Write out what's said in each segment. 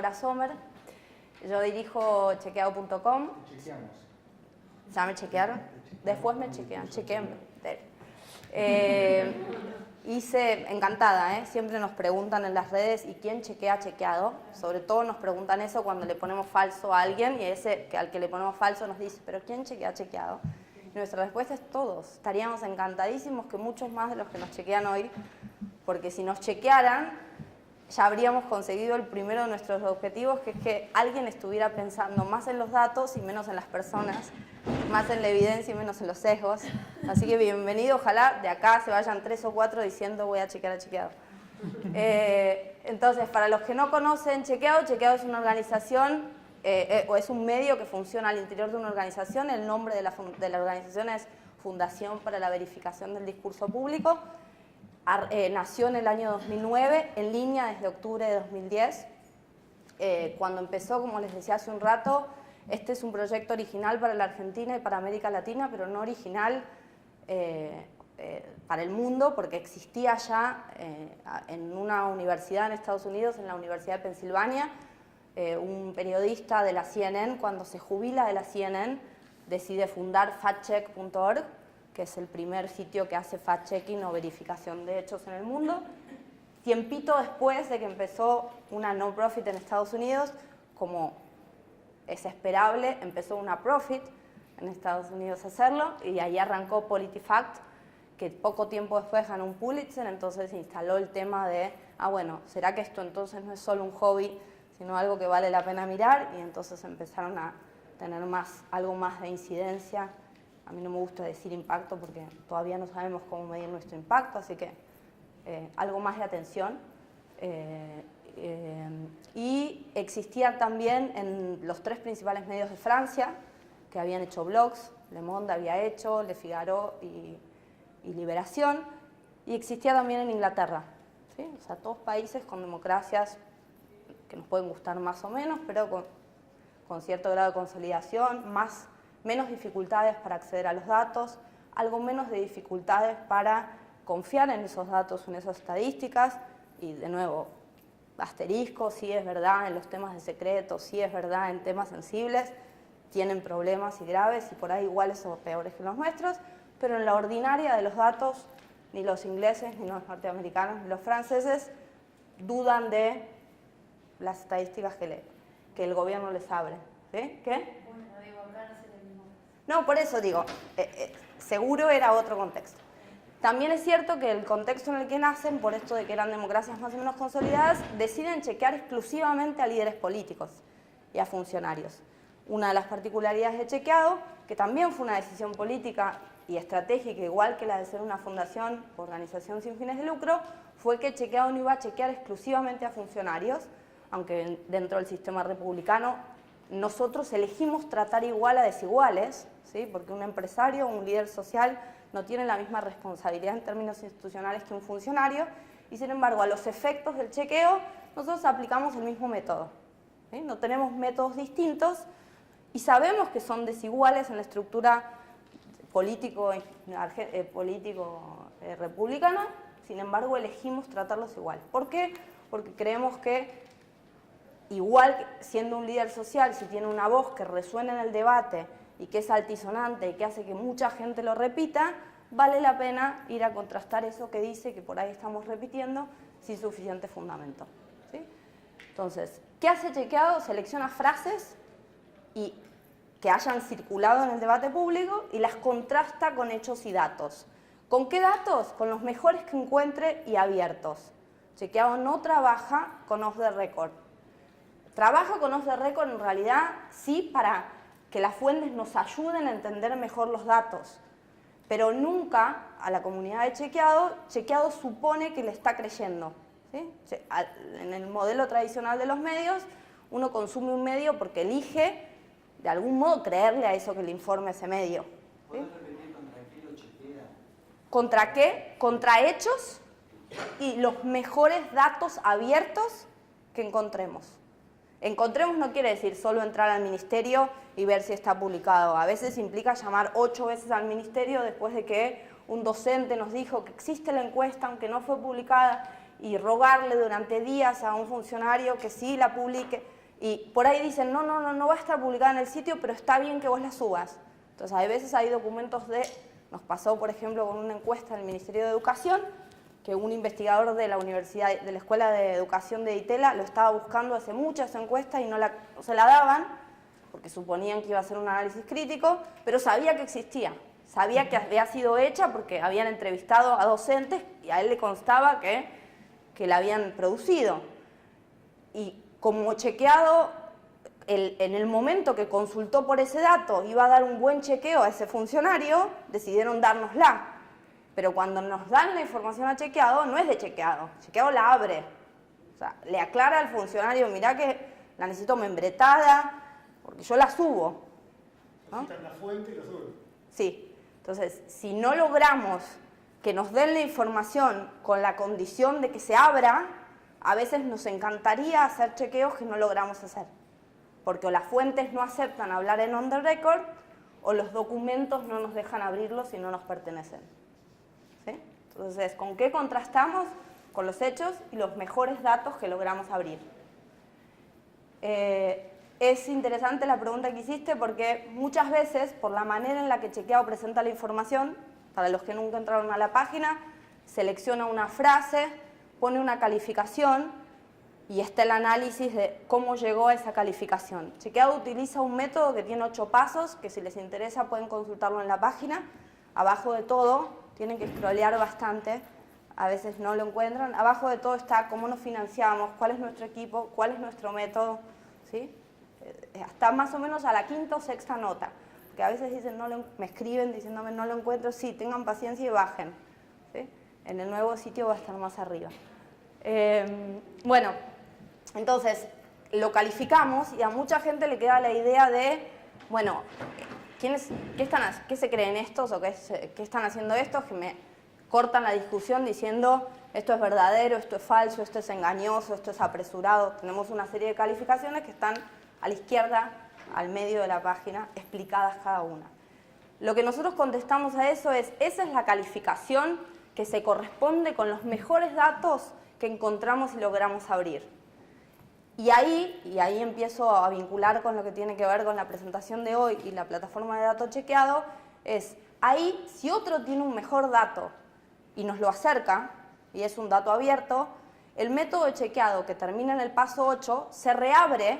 Bárbara Sommer, yo dirijo chequeado.com. Chequeamos. ¿Ya me chequearon? Después me chequean, chequenme. Encantada, siempre nos preguntan en las redes, ¿y quién chequea chequeado? Sobre todo nos preguntan eso cuando le ponemos falso a alguien y al que le ponemos falso nos dice, ¿pero quién chequea chequeado? Y nuestra respuesta es todos. Estaríamos encantadísimos que muchos más de los que nos chequean hoy, porque si nos chequearan, ya habríamos conseguido el primero de nuestros objetivos, que es que alguien estuviera pensando más en los datos y menos en las personas, más en la evidencia y menos en los sesgos. Así que bienvenido, ojalá de acá se vayan 3 o 4 diciendo voy a chequear a chequeado. Entonces, para los que no conocen Chequeado, Chequeado es una organización, o es un medio que funciona al interior de una organización. El nombre de la organización es Fundación para la Verificación del Discurso Público. Nació en el año 2009, en línea desde octubre de 2010. Cuando empezó, como les decía hace un rato, este es un proyecto original para la Argentina y para América Latina, pero no original para el mundo, porque existía ya en una universidad en Estados Unidos, en la Universidad de Pensilvania, un periodista de la CNN, cuando se jubila de la CNN, decide fundar factcheck.org, que es el primer sitio que hace fact-checking o verificación de hechos en el mundo. Tiempito después de que empezó una no-profit en Estados Unidos, como es esperable, empezó una profit en Estados Unidos a hacerlo, y ahí arrancó PolitiFact, que poco tiempo después ganó un Pulitzer. Entonces se instaló el tema de, bueno, ¿será que esto entonces no es solo un hobby, sino algo que vale la pena mirar? Y entonces empezaron a tener algo más de incidencia. A mí no me gusta decir impacto porque todavía no sabemos cómo medir nuestro impacto, así que algo más de atención. Y existía también en los 3 principales medios de Francia, que habían hecho blogs, Le Monde había hecho, Le Figaro y Liberación, y existía también en Inglaterra, ¿sí? O sea, todos países con democracias que nos pueden gustar más o menos, pero con cierto grado de consolidación, menos dificultades para acceder a los datos, algo menos de dificultades para confiar en esos datos, en esas estadísticas, y de nuevo, asterisco, sí es verdad en los temas de secreto, sí es verdad en temas sensibles, tienen problemas y graves y por ahí iguales o peores que los nuestros, pero en la ordinaria de los datos, ni los ingleses, ni los norteamericanos, ni los franceses dudan de las estadísticas que el gobierno les abre. ¿Sí? ¿Qué? No, por eso digo, seguro era otro contexto. También es cierto que el contexto en el que nacen, por esto de que eran democracias más o menos consolidadas, deciden chequear exclusivamente a líderes políticos y a funcionarios. Una de las particularidades de Chequeado, que también fue una decisión política y estratégica, igual que la de ser una fundación o organización sin fines de lucro, fue que Chequeado no iba a chequear exclusivamente a funcionarios, aunque dentro del sistema republicano nosotros elegimos tratar igual a desiguales, ¿sí? Porque un empresario o un líder social no tiene la misma responsabilidad en términos institucionales que un funcionario, y sin embargo a los efectos del chequeo nosotros aplicamos el mismo método, ¿sí? No tenemos métodos distintos y sabemos que son desiguales en la estructura político republicana, sin embargo elegimos tratarlos igual. ¿Por qué? Porque creemos que igual siendo un líder social, si tiene una voz que resuena en el debate y que es altisonante y que hace que mucha gente lo repita, vale la pena ir a contrastar eso que dice, que por ahí estamos repitiendo, sin suficiente fundamento, ¿sí? Entonces, ¿qué hace Chequeado? Selecciona frases que hayan circulado en el debate público y las contrasta con hechos y datos. ¿Con qué datos? Con los mejores que encuentre y abiertos. Chequeado no trabaja con off the record. Trabaja con off the record en realidad sí para que las fuentes nos ayuden a entender mejor los datos, pero nunca a la comunidad de Chequeado supone que le está creyendo, ¿sí? En el modelo tradicional de los medios, uno consume un medio porque elige de algún modo creerle a eso que le informe ese medio, ¿sí? ¿Puedes repetir contra qué lo chequea? ¿Contra qué? Contra hechos y los mejores datos abiertos que encontremos. Encontremos no quiere decir solo entrar al ministerio y ver si está publicado. A veces implica llamar 8 veces al ministerio después de que un docente nos dijo que existe la encuesta aunque no fue publicada, y rogarle durante días a un funcionario que sí la publique. Y por ahí dicen, no va a estar publicada en el sitio, pero está bien que vos la subas. Entonces, a veces hay documentos nos pasó, por ejemplo, con una encuesta del Ministerio de Educación, que un investigador de la Universidad, de la Escuela de Educación de Itela, lo estaba buscando hace muchas encuestas y no se la daban, porque suponían que iba a ser un análisis crítico, pero sabía que existía, sabía que había sido hecha porque habían entrevistado a docentes y a él le constaba que la habían producido. Y como chequeado, en el momento que consultó por ese dato iba a dar un buen chequeo a ese funcionario, decidieron dárnosla. Pero cuando nos dan la información a chequeado, no es de chequeado. Chequeado la abre. O sea, le aclara al funcionario, mirá que la necesito membretada, porque yo la subo, ¿no? Citan la fuente y lo suben. Sí. Entonces, si no logramos que nos den la información con la condición de que se abra, a veces nos encantaría hacer chequeos que no logramos hacer. Porque o las fuentes no aceptan hablar en on the record, o los documentos no nos dejan abrirlos y no nos pertenecen. ¿Sí? Entonces, ¿con qué contrastamos? Con los hechos y los mejores datos que logramos abrir. Es interesante la pregunta que hiciste porque muchas veces, por la manera en la que Chequeado presenta la información, para los que nunca entraron a la página, selecciona una frase, pone una calificación y está el análisis de cómo llegó a esa calificación. Chequeado utiliza un método que tiene 8 pasos, que si les interesa pueden consultarlo en la página. Abajo de todo, tienen que scrollear bastante, a veces no lo encuentran. Abajo de todo está cómo nos financiamos, cuál es nuestro equipo, cuál es nuestro método, ¿sí? Hasta más o menos a la 5ª o 6ª nota, que a veces dicen, me escriben diciéndome no lo encuentro, sí, tengan paciencia y bajen, ¿sí? En el nuevo sitio va a estar más arriba. Bueno, entonces lo calificamos y a mucha gente le queda la idea de, bueno, ¿qué se creen estos o qué están haciendo estos? Que me cortan la discusión diciendo esto es verdadero, esto es falso, esto es engañoso, esto es apresurado. Tenemos una serie de calificaciones que están a la izquierda, al medio de la página, explicadas cada una. Lo que nosotros contestamos a eso es, esa es la calificación que se corresponde con los mejores datos que encontramos y logramos abrir. Y ahí empiezo a vincular con lo que tiene que ver con la presentación de hoy y la plataforma de datos chequeado, es ahí, si otro tiene un mejor dato y nos lo acerca, y es un dato abierto, el método de chequeado que termina en el paso 8 se reabre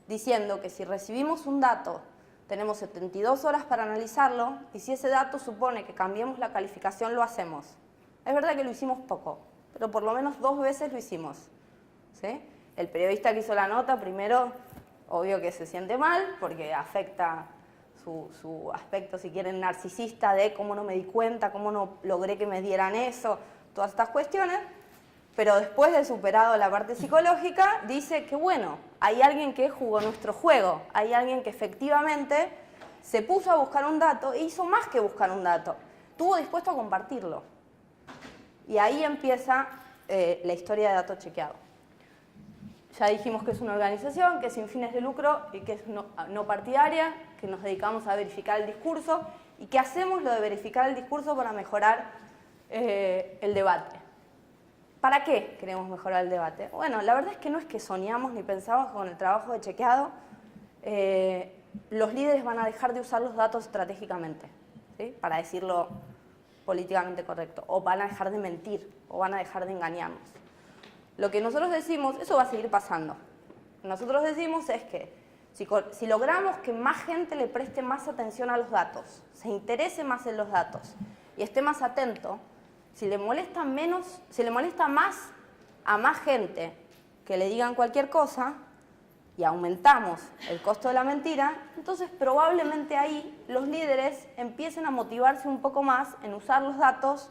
diciendo que si recibimos un dato, tenemos 72 horas para analizarlo y si ese dato supone que cambiemos la calificación, lo hacemos. Es verdad que lo hicimos poco, pero por lo menos 2 veces lo hicimos, ¿sí? El periodista que hizo la nota, primero, obvio que se siente mal porque afecta su aspecto, si quieren, narcisista de cómo no me di cuenta, cómo no logré que me dieran eso, todas estas cuestiones. Pero después de superado la parte psicológica, dice que bueno, hay alguien que jugó nuestro juego, hay alguien que efectivamente se puso a buscar un dato e hizo más que buscar un dato, estuvo dispuesto a compartirlo. Y ahí empieza la historia de Datos Chequeado. Ya dijimos que es una organización, que es sin fines de lucro y que es no partidaria, que nos dedicamos a verificar el discurso y que hacemos lo de verificar el discurso para mejorar el debate. ¿Para qué queremos mejorar el debate? Bueno, la verdad es que no es que soñamos ni pensamos que con el trabajo de Chequeado los líderes van a dejar de usar los datos estratégicamente, ¿sí? Para decirlo políticamente correcto, o van a dejar de mentir, o van a dejar de engañarnos. Lo que nosotros decimos, eso va a seguir pasando. Lo que nosotros decimos es que si logramos que más gente le preste más atención a los datos, se interese más en los datos y esté más atento, si le molesta más a más gente que le digan cualquier cosa y aumentamos el costo de la mentira, entonces probablemente ahí los líderes empiecen a motivarse un poco más en usar los datos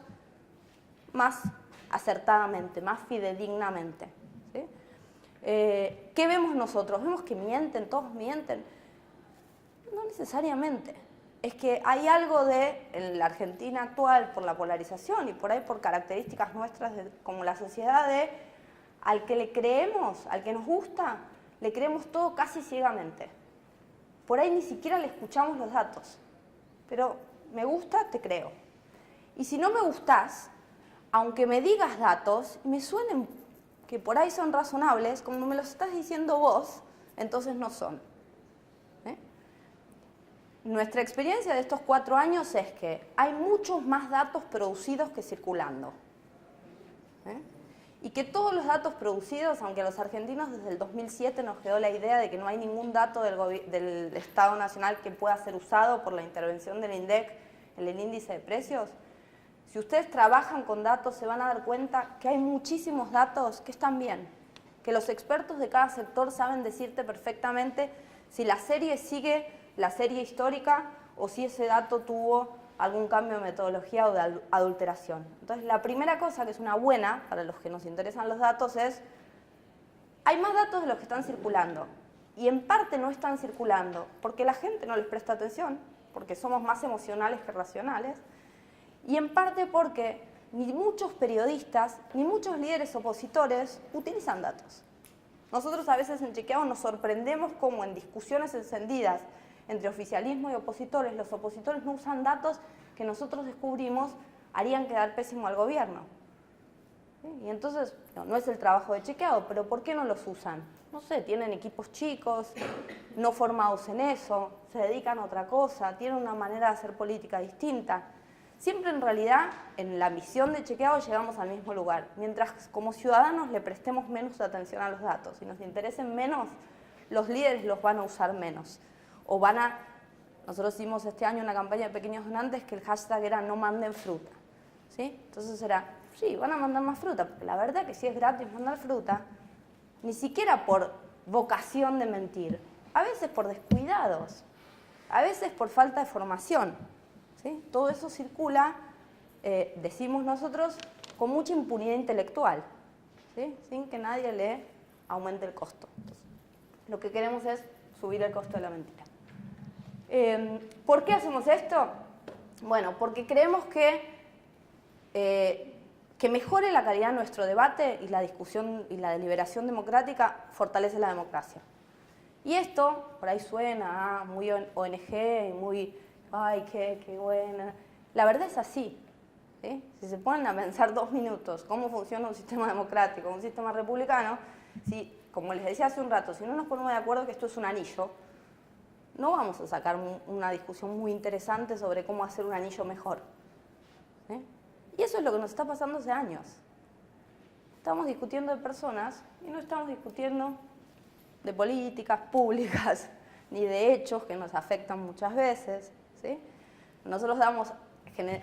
más acertadamente, más fidedignamente, ¿sí? ¿Qué vemos nosotros? Vemos que mienten, todos mienten. No necesariamente. Es que hay algo en la Argentina actual, por la polarización y por ahí por características nuestras como la sociedad, al que le creemos, al que nos gusta, le creemos todo casi ciegamente. Por ahí ni siquiera le escuchamos los datos. Pero me gusta, te creo. Y si no me gustás, aunque me digas datos, me suenen que por ahí son razonables, como me los estás diciendo vos, entonces no son. ¿Eh? Nuestra experiencia de estos 4 años es que hay muchos más datos producidos que circulando. ¿Eh? Y que todos los datos producidos, aunque a los argentinos desde el 2007 nos quedó la idea de que no hay ningún dato del Estado Nacional que pueda ser usado por la intervención del INDEC en el índice de precios, si ustedes trabajan con datos se van a dar cuenta que hay muchísimos datos que están bien, que los expertos de cada sector saben decirte perfectamente si la serie sigue la serie histórica o si ese dato tuvo algún cambio de metodología o de adulteración. Entonces, la primera cosa que es una buena para los que nos interesan los datos es, hay más datos de los que están circulando y en parte no están circulando porque la gente no les presta atención, porque somos más emocionales que racionales, y en parte porque ni muchos periodistas ni muchos líderes opositores utilizan datos. Nosotros a veces en Chequeado nos sorprendemos cómo en discusiones encendidas entre oficialismo y opositores, los opositores no usan datos que nosotros descubrimos harían quedar pésimo al gobierno. ¿Sí? Y entonces, no es el trabajo de Chequeado, pero ¿por qué no los usan? No sé, tienen equipos chicos, no formados en eso, se dedican a otra cosa, tienen una manera de hacer política distinta. Siempre en realidad, en la misión de Chequeado llegamos al mismo lugar. Mientras como ciudadanos le prestemos menos atención a los datos y nos interesen menos, los líderes los van a usar menos. O nosotros hicimos este año una campaña de pequeños donantes que el hashtag era no manden fruta. ¿Sí? Entonces era, sí, van a mandar más fruta, porque la verdad que si es gratis mandar fruta, ni siquiera por vocación de mentir, a veces por descuidados, a veces por falta de formación. ¿Sí? Todo eso circula, decimos nosotros, con mucha impunidad intelectual, ¿sí? Sin que nadie le aumente el costo. Entonces, lo que queremos es subir el costo de la mentira. ¿Por qué hacemos esto? Bueno, porque creemos que mejore la calidad de nuestro debate y la discusión y la deliberación democrática fortalece la democracia. Y esto, por ahí suena muy ONG y muy, ay, qué buena. La verdad es así. ¿Sí? Si se ponen a pensar 2 minutos cómo funciona un sistema democrático, un sistema republicano, si, como les decía hace un rato, si no nos ponemos de acuerdo que esto es un anillo, no vamos a sacar una discusión muy interesante sobre cómo hacer un anillo mejor. ¿Eh? Y eso es lo que nos está pasando hace años. Estamos discutiendo de personas y no estamos discutiendo de políticas públicas ni de hechos que nos afectan muchas veces. ¿Sí? Nosotros damos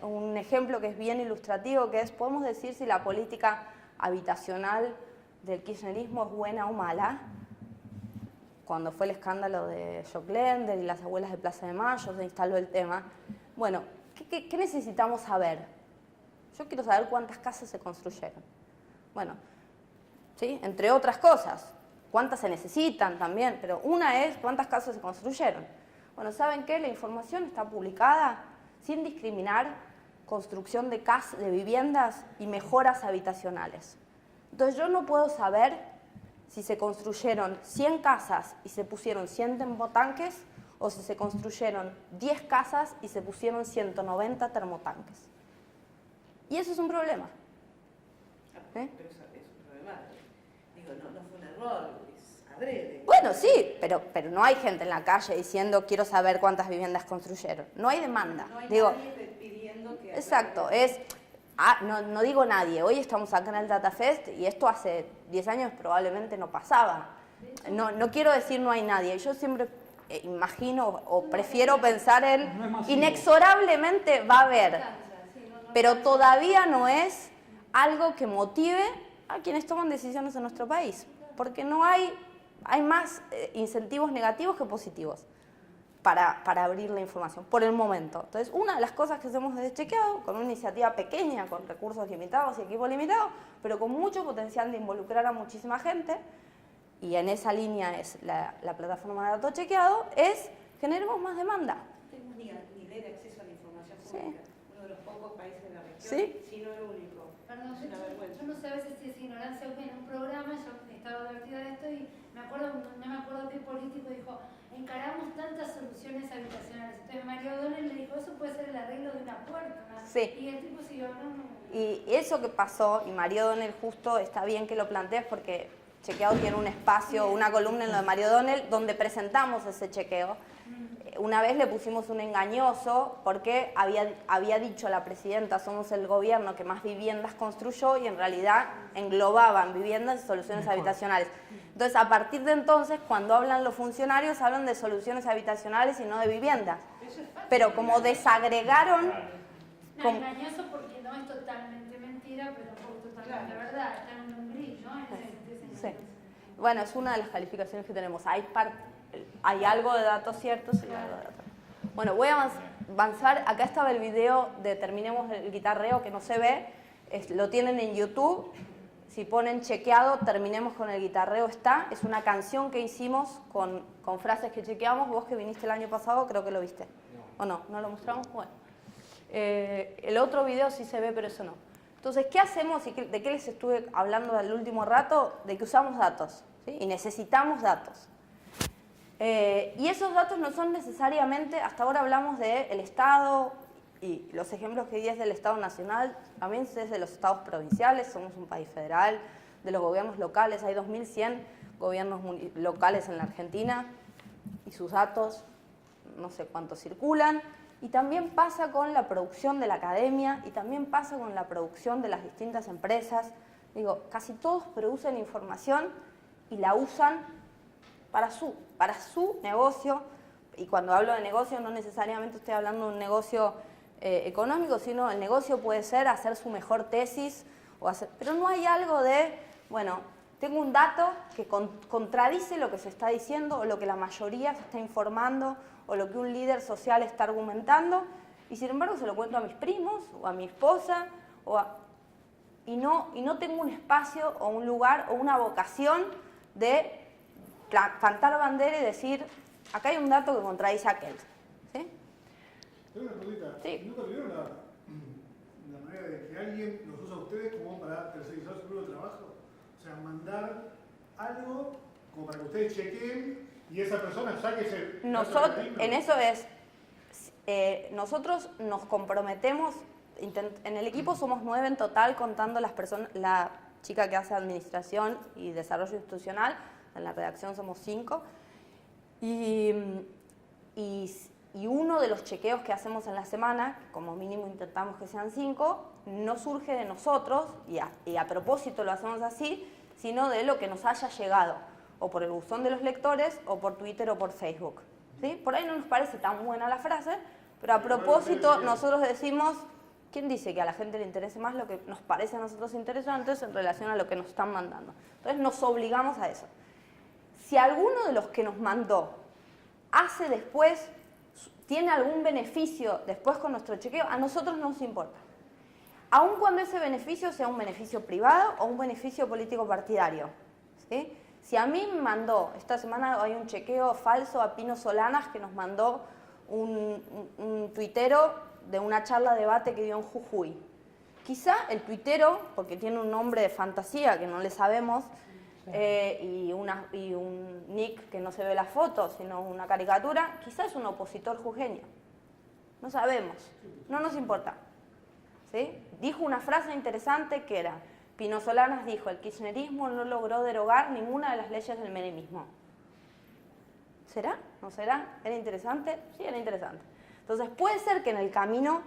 un ejemplo que es bien ilustrativo, que es, podemos decir si la política habitacional del kirchnerismo es buena o mala. Cuando fue el escándalo de Joclender y las abuelas de Plaza de Mayo, se instaló el tema. Bueno, ¿qué necesitamos saber? Yo quiero saber cuántas casas se construyeron. Bueno, ¿sí? Entre otras cosas, cuántas se necesitan también, pero una es cuántas casas se construyeron. Bueno, ¿saben qué? La información está publicada sin discriminar construcción de viviendas y mejoras habitacionales. Entonces yo no puedo saber si se construyeron 100 casas y se pusieron 100 termotanques o si se construyeron 10 casas y se pusieron 190 termotanques. Y eso es un problema. Pero eso es un problema. Digo, no fue un error, es adrede. Bueno, sí, pero no hay gente en la calle diciendo quiero saber cuántas viviendas construyeron. No hay demanda. No hay nadie pidiendo que... Exacto, no digo nadie. Hoy estamos acá en el DataFest y esto hace 10 años probablemente no pasaba. No quiero decir no hay nadie. Yo siempre imagino o prefiero pensar en inexorablemente va a haber. Pero todavía no es algo que motive a quienes toman decisiones en nuestro país. Porque no hay más incentivos negativos que positivos para abrir la información, por el momento. Entonces, una de las cosas que hacemos desde Chequeado, con una iniciativa pequeña, con recursos limitados y equipo limitado, pero con mucho potencial de involucrar a muchísima gente, y en esa línea es la plataforma de datos Chequeado, es generemos más demanda. No tenemos ni ley de acceso a la información pública. Sí. Uno de los pocos países de la región, ¿Sí? si no el único. Perdón, Es una vergüenza. yo no sé a veces si es ignorancia o qué. En un programa yo estaba divertida de esto y no me acuerdo qué político dijo, encaramos tantas soluciones habitacionales. Entonces Mario O'Donnell le dijo, eso puede ser el arreglo de una puerta, ¿no? Sí. Y el tipo siguió, no. Y eso que pasó, y Mario O'Donnell justo está bien que lo plantees porque Chequeado tiene un espacio, una columna en lo de Mario O'Donnell, donde presentamos ese chequeo. Una vez le pusimos un engañoso porque había dicho la presidenta, somos el gobierno que más viviendas construyó, y en realidad englobaban viviendas y soluciones habitacionales. Entonces, a partir de entonces, cuando hablan los funcionarios, hablan de soluciones habitacionales y no de viviendas. Pero como desagregaron... No, engañoso porque no es totalmente mentira, pero tampoco totalmente verdad. Está en un gris, ¿no? Sí. Bueno, es una de las calificaciones que tenemos. Hay algo de datos ciertos y algo de datos. Bueno, voy a avanzar. Acá estaba el video de Terminemos el guitarreo, que no se ve. Lo tienen en YouTube. Si ponen chequeado, Terminemos con el guitarreo, está. Es una canción que hicimos con frases que chequeamos. Vos que viniste el año pasado, creo que lo viste. ¿O no? ¿No lo mostramos? Bueno. El otro video sí se ve, pero eso no. Entonces, ¿qué hacemos? ¿De qué les estuve hablando del último rato? De que usamos datos, ¿sí? Y necesitamos datos. Y esos datos no son necesariamente, hasta ahora hablamos del Estado, y los ejemplos que di es del Estado nacional, también es de los estados provinciales, somos un país federal, de los gobiernos locales, hay 2.100 gobiernos locales en la Argentina, y sus datos no sé cuántos circulan. Y también pasa con la producción de la academia, y también pasa con la producción de las distintas empresas. Digo, casi todos producen información y la usan para su negocio. Y cuando hablo de negocio no necesariamente estoy hablando de un negocio económico, sino el negocio puede ser hacer su mejor tesis, pero no hay algo de, bueno, tengo un dato que contradice lo que se está diciendo o lo que la mayoría se está informando o lo que un líder social está argumentando, y sin embargo se lo cuento a mis primos o a mi esposa, y no tengo un espacio o un lugar o una vocación de plantar bandera y decir, acá hay un dato que contradice a aquel. ¿Sí? Tengo una preguntita. Sí. ¿Nunca tuvieron la manera de que alguien los usa a ustedes como para tercerizar su grupo de trabajo? O sea, mandar algo como para que ustedes chequeen y esa persona saque ese... En eso es, nosotros nos comprometemos, en el equipo somos 9 en total, contando las personas, la chica que hace administración y desarrollo institucional, en la redacción somos 5, y uno de los chequeos que hacemos en la semana, como mínimo intentamos que sean 5, no surge de nosotros, y a propósito lo hacemos así, sino de lo que nos haya llegado, o por el buzón de los lectores, o por Twitter o por Facebook. ¿Sí? Por ahí no nos parece tan buena la frase, pero a propósito nosotros decimos, ¿quién dice que a la gente le interese más lo que nos parece a nosotros interesante en relación a lo que nos están mandando? Entonces nos obligamos a eso. Si alguno de los que nos mandó hace después, tiene algún beneficio después con nuestro chequeo, a nosotros no nos importa. Aun cuando ese beneficio sea un beneficio privado o un beneficio político partidario. ¿Sí? Si a mí me mandó, esta semana hay un chequeo falso a Pino Solanas que nos mandó un tuitero de una charla de debate que dio en Jujuy. Quizá el tuitero, porque tiene un nombre de fantasía que no le sabemos, y un nick que no se ve la foto, sino una caricatura, quizá es un opositor jujeño. No sabemos, no nos importa. ¿Sí? Dijo una frase interesante que era, Pino Solanas dijo, el kirchnerismo no logró derogar ninguna de las leyes del menemismo. ¿Será? ¿No será? ¿Era interesante? Sí, era interesante. Entonces puede ser que en el camino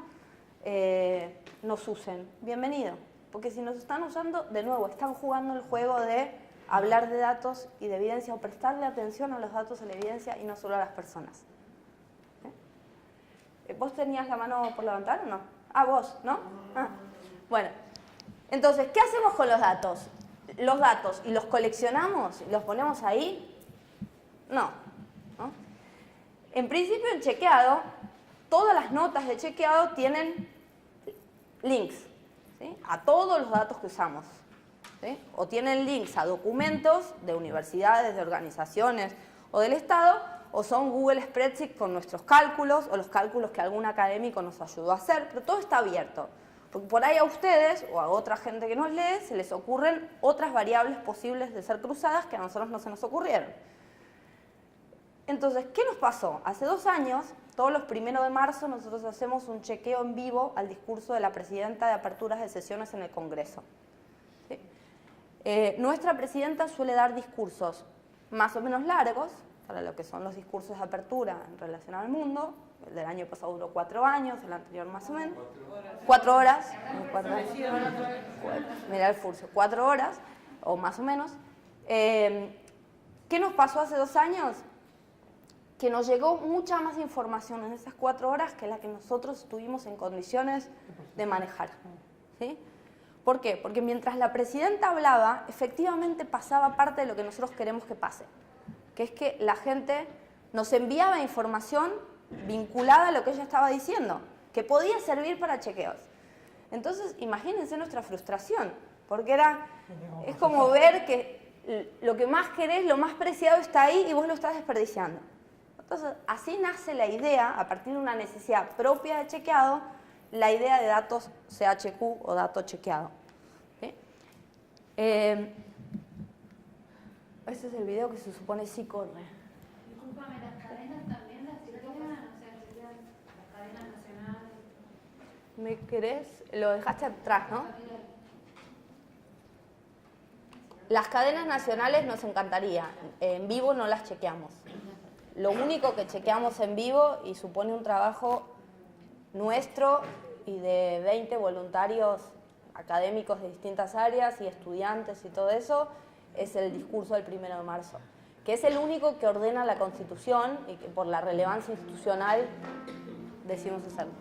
nos usen. Bienvenido. Porque si nos están usando, de nuevo, están jugando el juego de hablar de datos y de evidencia o prestarle atención a los datos y la evidencia y no solo a las personas. ¿Vos tenías la mano por levantar o no? Ah, vos, ¿no? Ah. Bueno, entonces, ¿qué hacemos con los datos? ¿Los datos y los coleccionamos y los ponemos ahí? No. ¿No? En principio, el chequeado, todas las notas de chequeado tienen links, ¿sí? A todos los datos que usamos. ¿Sí? O tienen links a documentos de universidades, de organizaciones o del Estado, o son Google Spreadsheet con nuestros cálculos o los cálculos que algún académico nos ayudó a hacer, pero todo está abierto. Porque por ahí a ustedes o a otra gente que nos lee se les ocurren otras variables posibles de ser cruzadas que a nosotros no se nos ocurrieron. Entonces, ¿qué nos pasó? Hace 2 años, todos los 1 de marzo, nosotros hacemos un chequeo en vivo al discurso de la presidenta de aperturas de sesiones en el Congreso. ¿Sí? Nuestra presidenta suele dar discursos más o menos largos, para lo que son los discursos de apertura en relación al mundo. El del año pasado duró 4 años, el anterior más o menos. 4 horas. Mira el Furcio, 4 horas, o más o menos. ¿Qué nos pasó hace 2 años? Que nos llegó mucha más información en esas 4 horas que la que nosotros estuvimos en condiciones de manejar. ¿Sí? ¿Por qué? Porque mientras la presidenta hablaba, efectivamente pasaba parte de lo que nosotros queremos que pase, que es que la gente nos enviaba información vinculada a lo que ella estaba diciendo, que podía servir para chequeos. Entonces, imagínense nuestra frustración, porque es como ver que lo que más querés, lo más preciado está ahí y vos lo estás desperdiciando. Entonces, así nace la idea, a partir de una necesidad propia de chequeado, la idea de datos CHQ o dato chequeado. ¿Sí? Este es el video que se supone sí corre. Discúlpame, las cadenas también las chequean, o sea, chequean las cadenas nacionales. ¿Me querés? Lo dejaste atrás, ¿no? Las cadenas nacionales nos encantaría, en vivo no las chequeamos. Lo único que chequeamos en vivo, y supone un trabajo nuestro y de 20 voluntarios académicos de distintas áreas y estudiantes y todo eso, es el discurso del 1 de marzo, que es el único que ordena la Constitución y que por la relevancia institucional decidimos hacerlo.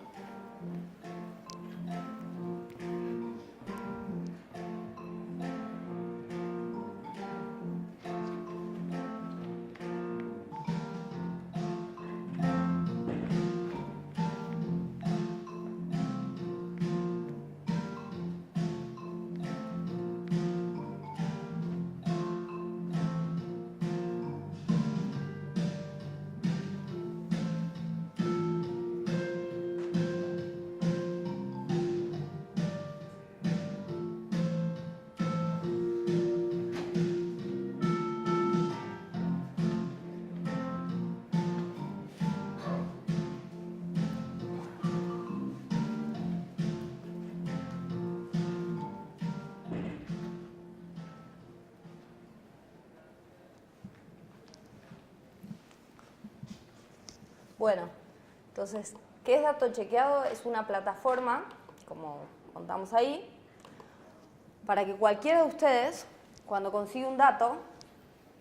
Bueno, entonces, ¿qué es Dato Chequeado? Es una plataforma, como contamos ahí, para que cualquiera de ustedes, cuando consigue un dato,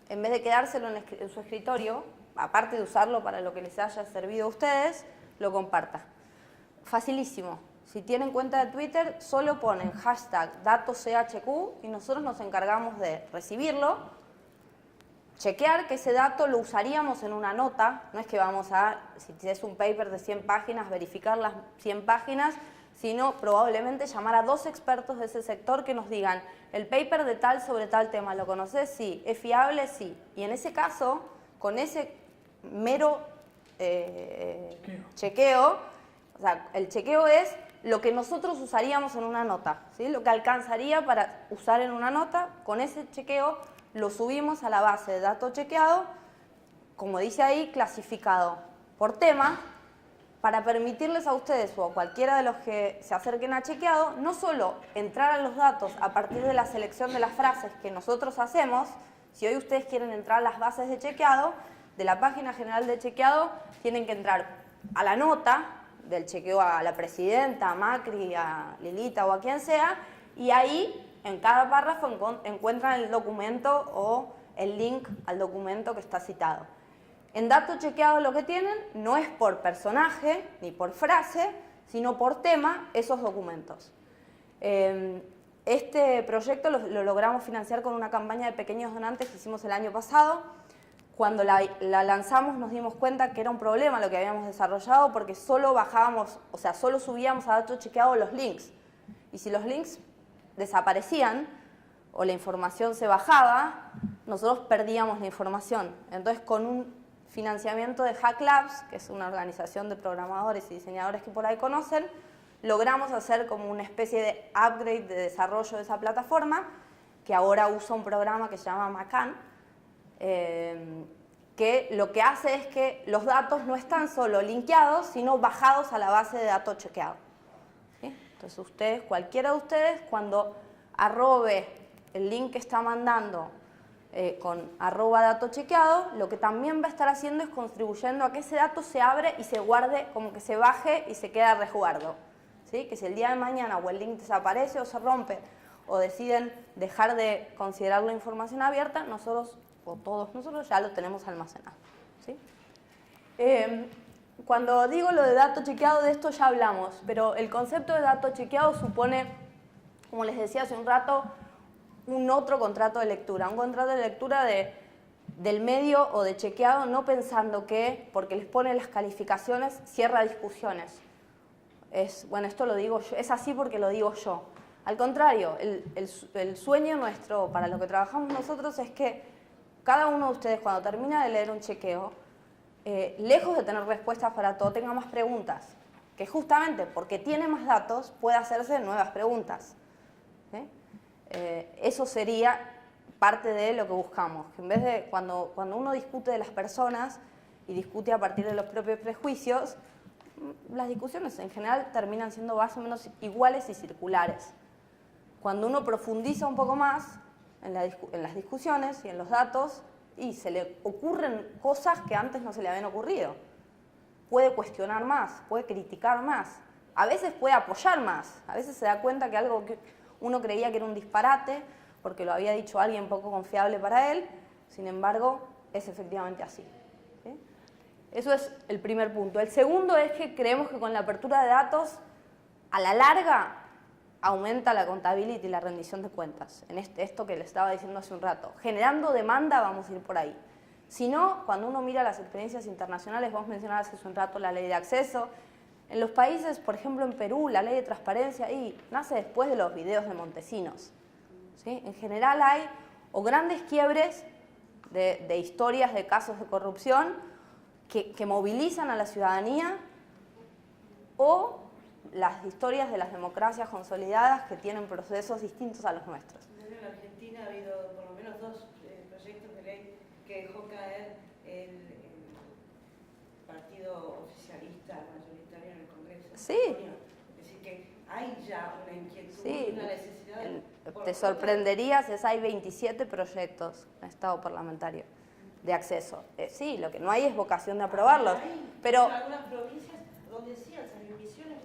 en vez de quedárselo en su escritorio, aparte de usarlo para lo que les haya servido a ustedes, lo comparta. Facilísimo. Si tienen cuenta de Twitter, solo ponen hashtag DatoCHQ y nosotros nos encargamos de recibirlo, chequear que ese dato lo usaríamos en una nota, no es que vamos a, si tienes un paper de 100 páginas, verificar las 100 páginas, sino probablemente llamar a 2 expertos de ese sector que nos digan, el paper de tal sobre tal tema, ¿lo conoces? Sí. ¿Es fiable? Sí. Y en ese caso, con ese mero chequeo, o sea, el chequeo es lo que nosotros usaríamos en una nota, ¿sí? Lo que alcanzaría para usar en una nota, con ese chequeo lo subimos a la base de datos chequeado, como dice ahí, clasificado por tema, para permitirles a ustedes o a cualquiera de los que se acerquen a chequeado, no solo entrar a los datos a partir de la selección de las frases que nosotros hacemos, si hoy ustedes quieren entrar a las bases de chequeado, de la página general de chequeado, tienen que entrar a la nota del chequeo a la presidenta, a Macri, a Lilita o a quien sea, y ahí en cada párrafo encuentran el documento o el link al documento que está citado. En Dato Chequeado lo que tienen no es por personaje ni por frase, sino por tema esos documentos. Este proyecto lo logramos financiar con una campaña de pequeños donantes que hicimos el año pasado. Cuando la lanzamos nos dimos cuenta que era un problema lo que habíamos desarrollado porque solo bajábamos, o sea, solo subíamos a Dato Chequeado los links. Y si los links desaparecían o la información se bajaba, nosotros perdíamos la información. Entonces, con un financiamiento de Hack Labs, que es una organización de programadores y diseñadores que por ahí conocen, logramos hacer como una especie de upgrade de desarrollo de esa plataforma, que ahora usa un programa que se llama Macan, que lo que hace es que los datos no están solo linkeados, sino bajados a la base de datos chequeados. ¿Sí? Entonces ustedes, cualquiera de ustedes, cuando arrobe el link que está mandando con @dato chequeado, lo que también va a estar haciendo es contribuyendo a que ese dato se abre y se guarde, como que se baje y se quede a resguardo. ¿Sí? Que si el día de mañana o el link desaparece o se rompe o deciden dejar de considerar la información abierta, nosotros, o todos nosotros, ya lo tenemos almacenado. ¿Sí? Cuando digo lo de dato chequeado, de esto ya hablamos, pero el concepto de dato chequeado supone, como les decía hace un rato, un otro contrato de lectura. Un contrato de lectura del medio o de chequeado, no pensando que, porque les pone las calificaciones, cierra discusiones. Bueno, esto lo digo yo, es así porque lo digo yo. Al contrario, el sueño nuestro, para lo que trabajamos nosotros, es que cada uno de ustedes, cuando termina de leer un chequeo, lejos de tener respuestas para todo, tenga más preguntas. Que justamente porque tiene más datos, puede hacerse nuevas preguntas. ¿Sí? Eso sería parte de lo que buscamos. Que en vez de, cuando uno discute de las personas y discute a partir de los propios prejuicios, las discusiones en general terminan siendo más o menos iguales y circulares. Cuando uno profundiza un poco más en las discusiones y en los datos, y se le ocurren cosas que antes no se le habían ocurrido. Puede cuestionar más, puede criticar más, a veces puede apoyar más, a veces se da cuenta que algo que uno creía que era un disparate, porque lo había dicho alguien poco confiable para él, sin embargo, es efectivamente así. ¿Sí? Eso es el primer punto. El segundo es que creemos que con la apertura de datos, a la larga, aumenta la contabilidad y la rendición de cuentas, en esto que les estaba diciendo hace un rato. Generando demanda vamos a ir por ahí. Si no, cuando uno mira las experiencias internacionales, vos mencionabas hace un rato la ley de acceso, en los países, por ejemplo en Perú, la ley de transparencia nace después de los videos de Montesinos. ¿Sí? En general hay o grandes quiebres de historias de casos de corrupción que movilizan a la ciudadanía, o las historias de las democracias consolidadas que tienen procesos distintos a los nuestros. En la Argentina ha habido por lo menos 2 proyectos de ley que dejó caer el partido oficialista mayoritario en el Congreso. Sí. Es decir, que hay ya una inquietud, Sí. una necesidad. Te sorprenderías, hay 27 proyectos en estado parlamentario de acceso. Sí, lo que no hay es vocación de aprobarlos. Pero en algunas provincias donde sí, en Misiones,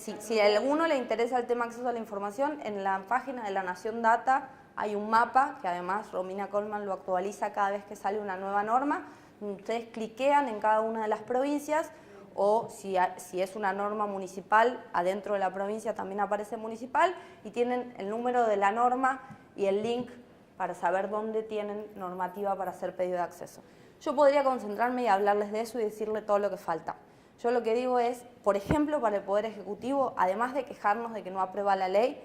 sí, si a alguno le interesa el tema acceso a la información, en la página de La Nación Data hay un mapa que además Romina Coleman lo actualiza cada vez que sale una nueva norma. Ustedes cliquean en cada una de las provincias, o si es una norma municipal, adentro de la provincia también aparece municipal, y tienen el número de la norma y el link para saber dónde tienen normativa para hacer pedido de acceso. Yo podría concentrarme y hablarles de eso y decirle todo lo que falta. Yo lo que digo es, por ejemplo, para el Poder Ejecutivo, además de quejarnos de que no aprueba la ley,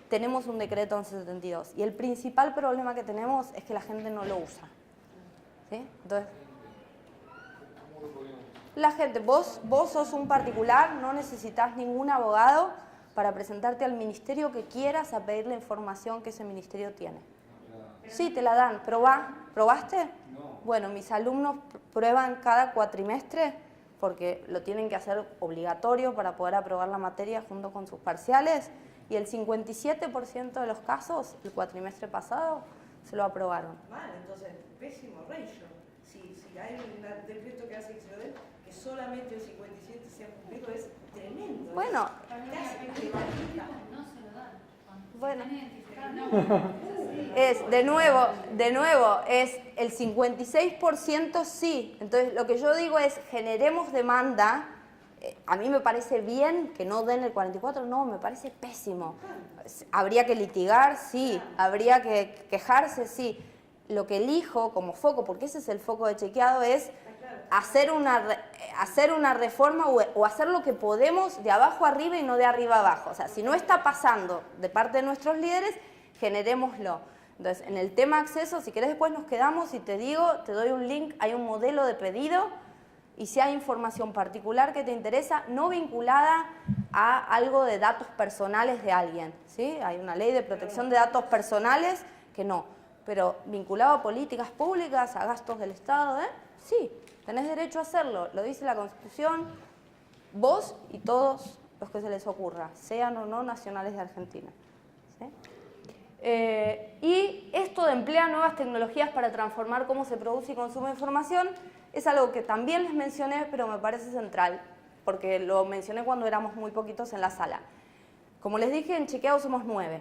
tenemos un decreto 1172. Y el principal problema que tenemos es que la gente no lo usa. ¿Sí? Entonces, la gente, vos sos un particular, no necesitas ningún abogado para presentarte al ministerio que quieras a pedir la información que ese ministerio tiene. Sí, te la dan. ¿Probaste? No. Bueno, mis alumnos prueban cada cuatrimestre, porque lo tienen que hacer obligatorio para poder aprobar la materia junto con sus parciales, y el 57% de los casos, el cuatrimestre pasado, se lo aprobaron. Mal, entonces, pésimo ratio. Si hay un decreto que hace que solamente el 57 se ha cumplido, es tremendo. Bueno, No se lo dan. Bueno. Están identificados, no. es de nuevo, es el 56% sí. Entonces, lo que yo digo es, generemos demanda. A mí me parece bien que no den el 44, no, me parece pésimo. Habría que litigar, sí. Habría que quejarse, sí. Lo que elijo como foco, porque ese es el foco de chequeado, es hacer una reforma o hacer lo que podemos de abajo arriba y no de arriba abajo. O sea, si no está pasando de parte de nuestros líderes, generémoslo. Entonces, en el tema acceso, si querés después nos quedamos y te doy un link, hay un modelo de pedido, y si hay información particular que te interesa, no vinculada a algo de datos personales de alguien, ¿sí? Hay una ley de protección de datos personales que no, pero vinculado a políticas públicas, a gastos del Estado, sí, tenés derecho a hacerlo, lo dice la Constitución, vos y todos los que se les ocurra, sean o no nacionales de Argentina. ¿Sí? Y esto de emplear nuevas tecnologías para transformar cómo se produce y consume información es algo que también les mencioné, pero me parece central, porque lo mencioné cuando éramos muy poquitos en la sala. Como les dije, en Chequeado somos 9.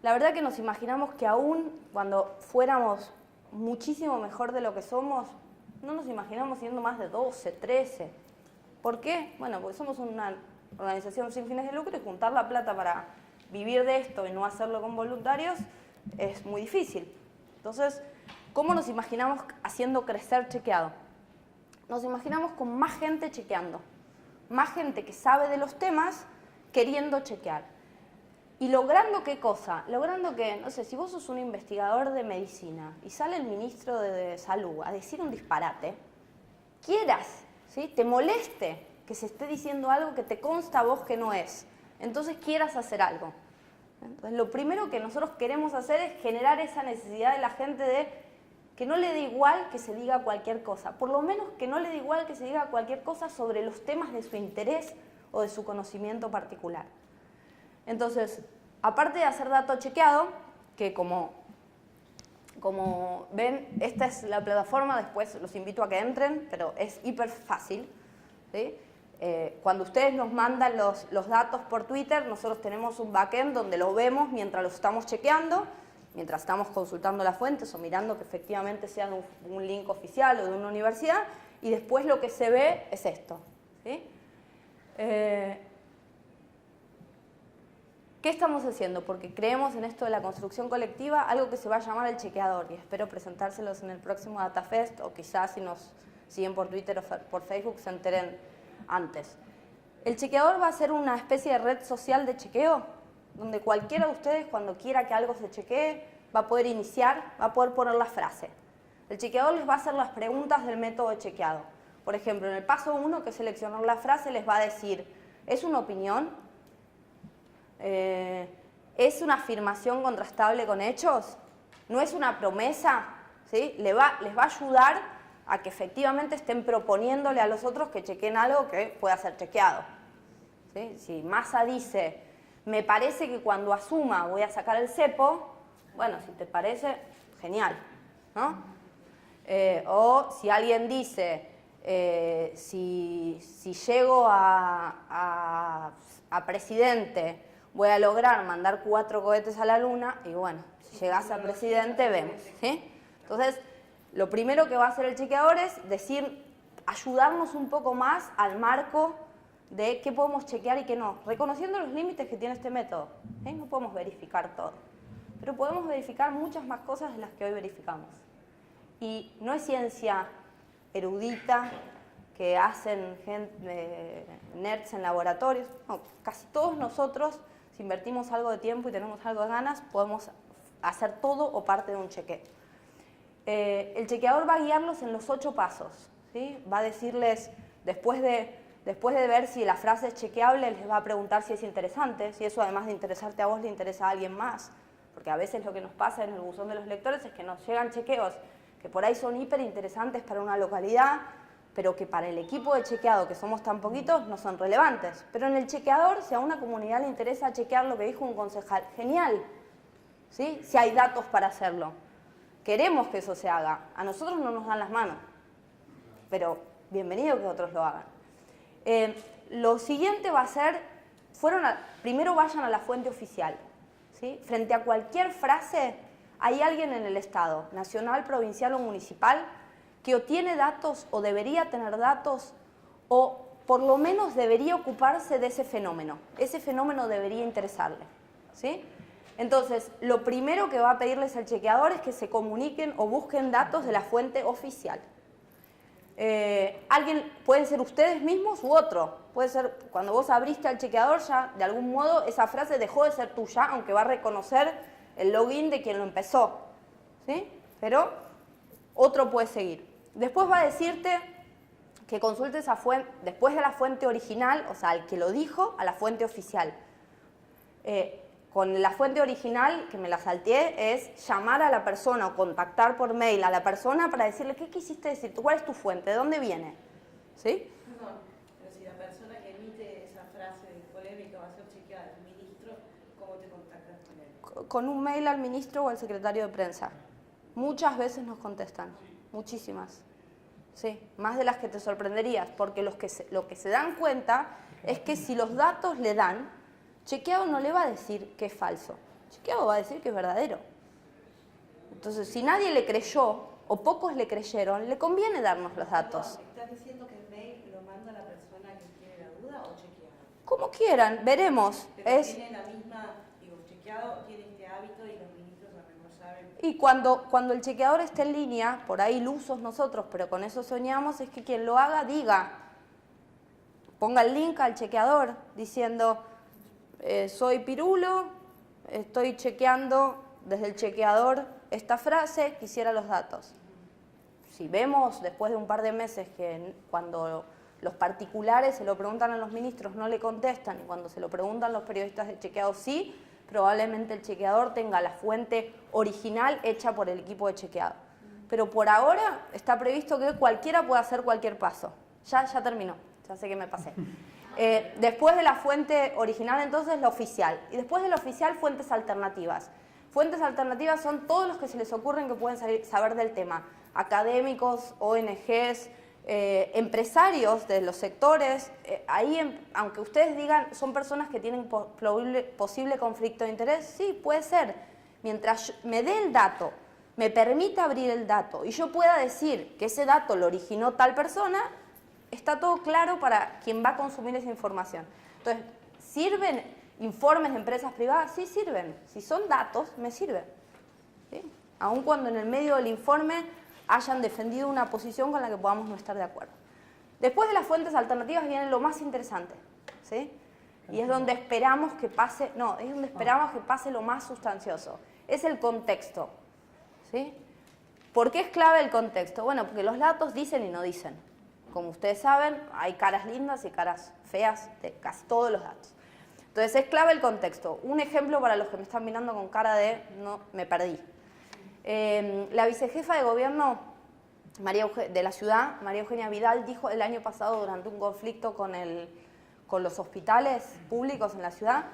La verdad que nos imaginamos que aún cuando fuéramos muchísimo mejor de lo que somos, no nos imaginamos siendo más de 12, 13. ¿Por qué? Bueno, porque somos una organización sin fines de lucro y juntar la plata para vivir de esto y no hacerlo con voluntarios es muy difícil. Entonces, ¿cómo nos imaginamos haciendo crecer Chequeado? Nos imaginamos con más gente chequeando, más gente que sabe de los temas queriendo chequear. ¿Y logrando qué cosa? Logrando que, no sé, si vos sos un investigador de medicina y sale el ministro de Salud a decir un disparate, quieras, ¿sí? Te moleste que se esté diciendo algo que te consta a vos que no es. Entonces quieras hacer algo. Entonces, lo primero que nosotros queremos hacer es generar esa necesidad de la gente de que no le dé igual que se diga cualquier cosa. Por lo menos que no le dé igual que se diga cualquier cosa sobre los temas de su interés o de su conocimiento particular. Entonces, aparte de hacer dato chequeado, que como ven, esta es la plataforma, después los invito a que entren, pero es hiper fácil, ¿sí? Cuando ustedes nos mandan los datos por Twitter, nosotros tenemos un backend donde lo vemos mientras los estamos chequeando, mientras estamos consultando las fuentes o mirando que efectivamente sean un link oficial o de una universidad, y después lo que se ve es esto, ¿sí? ¿Qué estamos haciendo? Porque creemos en esto de la construcción colectiva, algo que se va a llamar el chequeador, y espero presentárselos en el próximo DataFest, o quizás si nos siguen por Twitter o por Facebook se enteren antes. El chequeador va a ser una especie de red social de chequeo, donde cualquiera de ustedes, cuando quiera que algo se chequee, va a poder iniciar, va a poder poner la frase. El chequeador les va a hacer las preguntas del método de chequeado. Por ejemplo, en el paso 1, que es seleccionar la frase, les va a decir, ¿es una opinión? ¿Es una afirmación contrastable con hechos? ¿No es una promesa? ¿Sí? Les va a ayudar a que efectivamente estén proponiéndole a los otros que chequeen algo que pueda ser chequeado. ¿Sí? Si Massa dice, me parece que cuando asuma voy a sacar el cepo, bueno, si te parece, genial, ¿no? O si alguien dice, si llego a presidente voy a lograr mandar 4 cohetes a la luna, y bueno, si llegas a presidente vemos, ¿sí? Entonces, lo primero que va a hacer el chequeador es ayudarnos un poco más al marco de qué podemos chequear y qué no, reconociendo los límites que tiene este método, ¿sí? No podemos verificar todo, pero podemos verificar muchas más cosas de las que hoy verificamos. Y no es ciencia erudita que hacen nerds en laboratorios, no, casi todos nosotros, si invertimos algo de tiempo y tenemos algo de ganas, podemos hacer todo o parte de un chequeo. El chequeador va a guiarlos en los 8 pasos, ¿sí? Va a decirles, después de ver si la frase es chequeable, les va a preguntar si es interesante, si eso además de interesarte a vos le interesa a alguien más, porque a veces lo que nos pasa en el buzón de los lectores es que nos llegan chequeos que por ahí son hiper interesantes para una localidad, pero que para el equipo de chequeado, que somos tan poquitos, no son relevantes. Pero en el chequeador, si a una comunidad le interesa chequear lo que dijo un concejal, genial, ¿sí? Si hay datos para hacerlo. Queremos que eso se haga. A nosotros no nos dan las manos, pero bienvenido que otros lo hagan. Lo siguiente va a ser, primero vayan a la fuente oficial, ¿sí? Frente a cualquier frase, hay alguien en el Estado, nacional, provincial o municipal, que o tiene datos o debería tener datos o por lo menos debería ocuparse de ese fenómeno. Ese fenómeno debería interesarle, ¿sí? Entonces, lo primero que va a pedirles al chequeador es que se comuniquen o busquen datos de la fuente oficial. Pueden ser ustedes mismos u otro. Puede ser cuando vos abriste al chequeador ya de algún modo esa frase dejó de ser tuya, aunque va a reconocer el login de quien lo empezó, ¿sí? Pero otro puede seguir. Después va a decirte que consultes después de la fuente original, o sea, el que lo dijo, a la fuente oficial. Con la fuente original, que me la salteé, es llamar a la persona o contactar por mail a la persona para decirle qué quisiste decir, cuál es tu fuente, de dónde viene, ¿sí? Perdón, pero si la persona que emite esa frase polémica va a ser chequeada, el ministro, ¿cómo te contactas con él? con un mail al ministro o al secretario de prensa. Muchas veces nos contestan, muchísimas. Sí, más de las que te sorprenderías, porque lo que se dan cuenta es que si los datos le dan, Chequeado no le va a decir que es falso, Chequeado va a decir que es verdadero. Entonces, si nadie le creyó, o pocos le creyeron, le conviene darnos los datos. ¿Estás diciendo que el mail lo manda la persona que tiene la duda o Chequeado? Como quieran, veremos. Pero tiene la misma, digo, Chequeado tiene este hábito y los ministros a lo mejor saben. Y cuando el chequeador esté en línea, por ahí ilusos nosotros, pero con eso soñamos, es que quien lo haga diga, ponga el link al chequeador diciendo, soy Pirulo, estoy chequeando desde el chequeador esta frase, quisiera los datos. Si vemos después de un par de meses que cuando los particulares se lo preguntan a los ministros no le contestan y cuando se lo preguntan los periodistas de Chequeado sí, probablemente el chequeador tenga la fuente original hecha por el equipo de Chequeado. Pero por ahora está previsto que cualquiera pueda hacer cualquier paso. Ya terminó, ya sé que me pasé. Después de la fuente original, entonces, la oficial. Y después de la oficial, fuentes alternativas. Fuentes alternativas son todos los que se les ocurren que pueden saber del tema. Académicos, ONGs, empresarios de los sectores. Ahí, aunque ustedes digan, son personas que tienen posible conflicto de interés, sí, puede ser. Mientras me dé el dato, me permita abrir el dato y yo pueda decir que ese dato lo originó tal persona, está todo claro para quien va a consumir esa información. Entonces, ¿sirven informes de empresas privadas? Sí sirven. Si son datos, me sirven. ¿Sí? Aun cuando en el medio del informe hayan defendido una posición con la que podamos no estar de acuerdo. Después de las fuentes alternativas viene lo más interesante, ¿sí? Y es donde esperamos que pase, es donde esperamos que pase lo más sustancioso. Es el contexto, ¿sí? ¿Por qué es clave el contexto? Bueno, porque los datos dicen y no dicen. Como ustedes saben, hay caras lindas y caras feas de casi todos los datos. Entonces es clave el contexto. Un ejemplo para los que me están mirando con cara de no, me perdí. La vicejefa de gobierno de la ciudad, María Eugenia Vidal, dijo el año pasado durante un conflicto con los hospitales públicos en la ciudad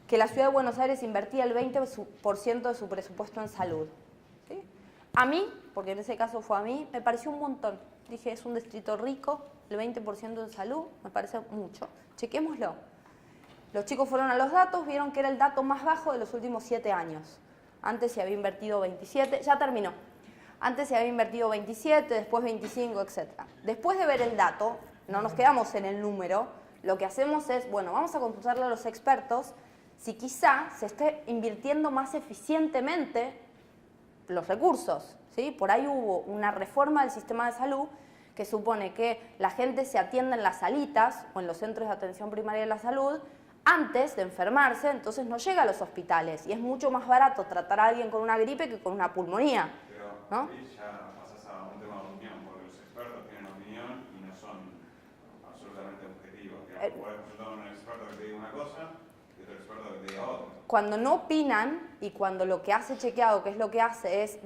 que la ciudad de Buenos Aires invertía el 20% de su presupuesto en salud. ¿Sí? A mí, porque en ese caso fue a mí, me pareció un montón. Dije, es un distrito rico, el 20% en salud, me parece mucho. Chequémoslo. Los chicos fueron a los datos, vieron que era el dato más bajo de los últimos 7 años. Antes se había invertido 27, ya terminó. Antes se había invertido 27, después 25, etc. Después de ver el dato, no nos quedamos en el número, lo que hacemos es, bueno, vamos a consultarle a los expertos si quizá se esté invirtiendo más eficientemente los recursos, ¿sí? Por ahí hubo una reforma del sistema de salud que supone que la gente se atienda en las salitas o en los centros de atención primaria de la salud antes de enfermarse, entonces no llega a los hospitales y es mucho más barato tratar a alguien con una gripe que con una pulmonía. Pero ¿no? ahí ya pasas a un tema de opinión, porque los expertos tienen opinión y no son absolutamente objetivos. Puedes presentar a un experto que te diga una cosa y otro experto que te diga otra. Cuando no opinan y cuando lo que hace Chequeado, que es lo que hace, es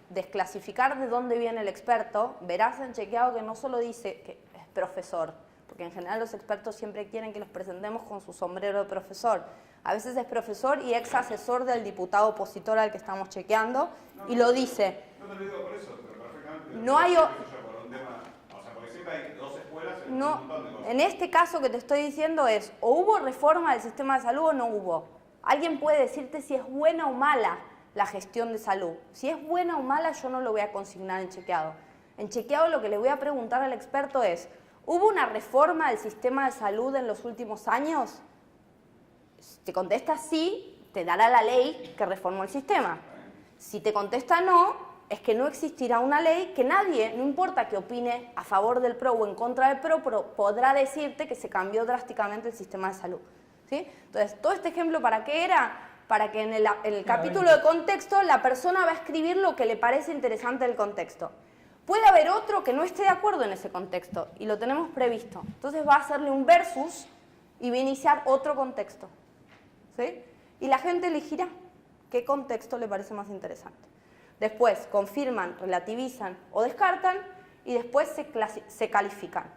desclasificar de dónde viene el experto, verás en Chequeado que no solo dice que es profesor, porque en general los expertos siempre quieren que los presentemos con su sombrero de profesor. A veces es profesor y ex asesor del diputado opositor al que estamos chequeando y lo dice. No te lo digo por eso, pero perfectamente. No hay... por un tema, o sea, porque siempre hay dos escuelas en un montón de cosas. En este caso que te estoy diciendo es, o hubo reforma del sistema de salud o no hubo. Alguien puede decirte si es buena o mala la gestión de salud. Si es buena o mala, yo no lo voy a consignar en Chequeado. En Chequeado lo que le voy a preguntar al experto es, ¿hubo una reforma del sistema de salud en los últimos años? Si te contesta sí, te dará la ley que reformó el sistema. Si te contesta no, es que no existirá una ley que nadie, no importa que opine a favor del PRO o en contra del PRO, podrá decirte que se cambió drásticamente el sistema de salud. ¿Sí? Entonces, todo este ejemplo, ¿para qué era? Para que en el capítulo de contexto la persona va a escribir lo que le parece interesante del contexto. Puede haber otro que no esté de acuerdo en ese contexto y lo tenemos previsto. Entonces va a hacerle un versus y va a iniciar otro contexto. ¿Sí? Y la gente elegirá qué contexto le parece más interesante. Después confirman, relativizan o descartan y después se califican.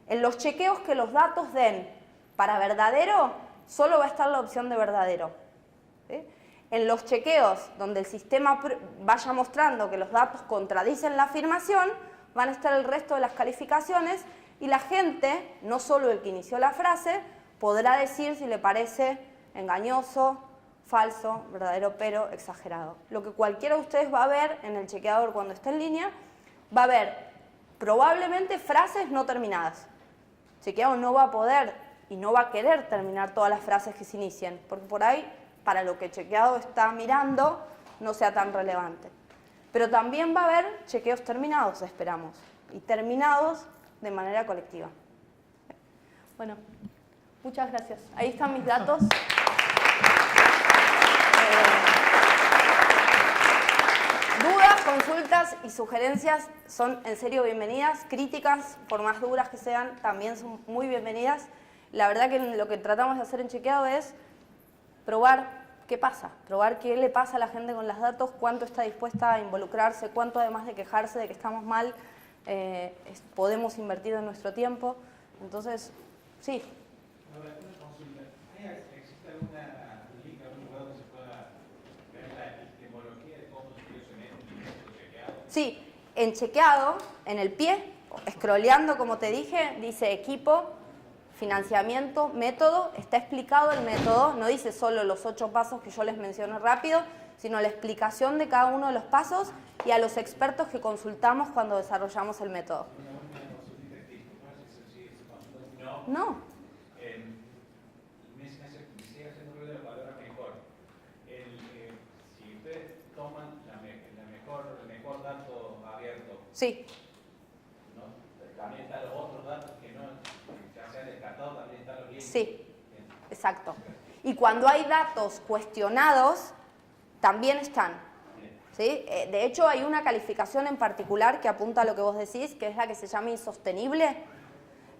En los chequeos que los datos den para verdadero, solo va a estar la opción de verdadero. ¿Sí? En los chequeos donde el sistema vaya mostrando que los datos contradicen la afirmación, van a estar el resto de las calificaciones y la gente, no solo el que inició la frase, podrá decir si le parece engañoso, falso, verdadero, pero exagerado. Lo que cualquiera de ustedes va a ver en el chequeador cuando esté en línea, va a ver probablemente frases no terminadas. El chequeador no va a poder y no va a querer terminar todas las frases que se inicien, porque por ahí, para lo que el chequeado está mirando, no sea tan relevante. Pero también va a haber chequeos terminados, esperamos, y terminados de manera colectiva. Bueno, muchas gracias. Ahí están mis datos. Dudas, consultas y sugerencias son en serio bienvenidas. Críticas, por más duras que sean, también son muy bienvenidas. La verdad que lo que tratamos de hacer en chequeado es probar qué pasa, probar qué le pasa a la gente con los datos, cuánto está dispuesta a involucrarse, cuánto además de quejarse de que estamos mal, podemos invertir en nuestro tiempo. Entonces, sí. Ahora, una consulta. ¿Existe alguna link, algún lugar donde se pueda ver la epistemología de cómo se mete un chequeado? Sí, en chequeado, en el pie, scrolleando como te dije, dice equipo, financiamiento, método, está explicado el método, no dice solo los 8 pasos que yo les mencioné rápido, sino la explicación de cada uno de los pasos y a los expertos que consultamos cuando desarrollamos el método. No. Me sigue haciendo ruido la palabra mejor. Si ustedes toman el mejor dato abierto, Sí. ¿no? También están los otros datos que no ya se han descartado, también están los links. Sí, exacto. Y cuando hay datos cuestionados, también están. ¿Sí? De hecho, hay una calificación en particular que apunta a lo que vos decís, que es la que se llama insostenible,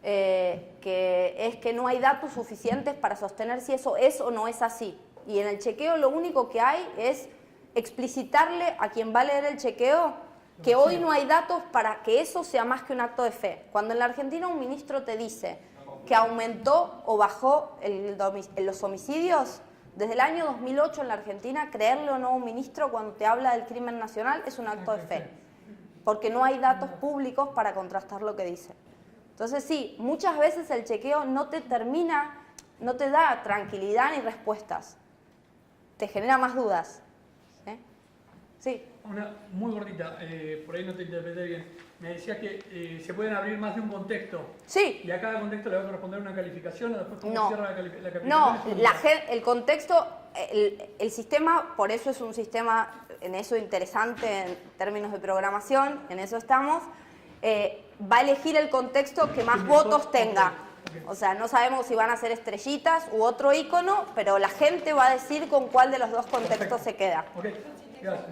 que es que no hay datos suficientes para sostener si eso es o no es así. Y en el chequeo lo único que hay es explicitarle a quien va a leer el chequeo que hoy no hay datos para que eso sea más que un acto de fe. Cuando en la Argentina un ministro te dice que aumentó o bajó los homicidios, desde el año 2008 en la Argentina, creerle o no a un ministro cuando te habla del crimen nacional es un acto de fe, porque no hay datos públicos para contrastar lo que dice. Entonces sí, muchas veces el chequeo no te da tranquilidad ni respuestas, te genera más dudas. Sí. Una muy gordita, por ahí no te interpreté bien. Me decías que se pueden abrir más de un contexto. Sí. ¿Y a cada contexto le va a corresponder una calificación o después cómo No. cierra la calificación? No, el contexto, el sistema, por eso es un sistema en eso interesante en términos de programación, en eso estamos, va a elegir el contexto que más votos tenga. O sea, no sabemos si van a ser estrellitas u otro icono, pero la gente va a decir con cuál de los dos contextos se queda. Ok, gracias.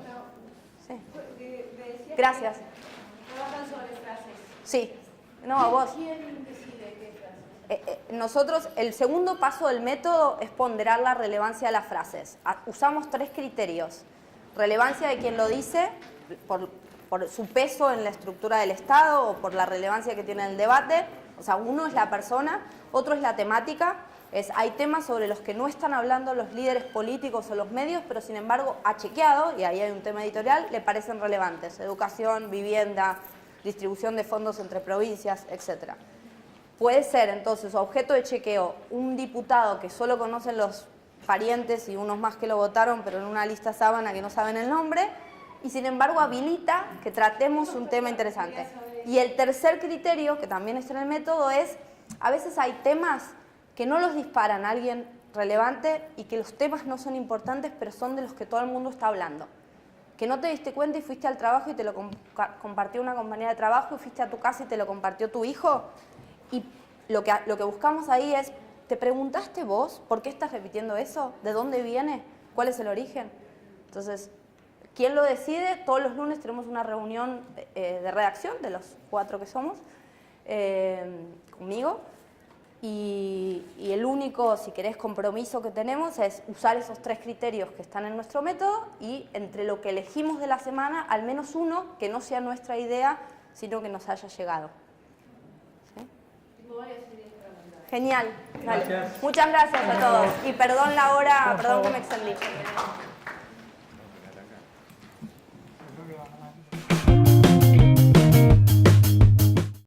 Sí. Me decía Gracias. que trabajan sobre frases. Sí. No, a vos. ¿Quién decide qué frases? Nosotros, el segundo paso del método es ponderar la relevancia de las frases. Usamos 3 criterios. Relevancia de quien lo dice, por su peso en la estructura del Estado o por la relevancia que tiene el debate. O sea, uno es la persona, otro es la temática. Hay temas sobre los que no están hablando los líderes políticos o los medios, pero sin embargo ha chequeado, y ahí hay un tema editorial, le parecen relevantes. Educación, vivienda, distribución de fondos entre provincias, etc. Puede ser entonces objeto de chequeo un diputado que solo conocen los parientes y unos más que lo votaron, pero en una lista sábana que no saben el nombre, y sin embargo habilita que tratemos un tema interesante. Y el tercer criterio, que también está en el método, es a veces hay temas que no los disparan a alguien relevante y que los temas no son importantes, pero son de los que todo el mundo está hablando. Que no te diste cuenta y fuiste al trabajo y te lo compartió una compañera de trabajo y fuiste a tu casa y te lo compartió tu hijo. Y lo que buscamos ahí es, ¿te preguntaste vos por qué estás repitiendo eso? ¿De dónde viene? ¿Cuál es el origen? Entonces, ¿quién lo decide? Todos los lunes tenemos una reunión de redacción de los 4 que somos, conmigo. Y el único, si querés, compromiso que tenemos es usar esos 3 criterios que están en nuestro método y entre lo que elegimos de la semana, al menos uno que no sea nuestra idea, sino que nos haya llegado. ¿Sí? Genial. Dale. Gracias. Muchas gracias a todos. Y perdón la hora, perdón que me extendí.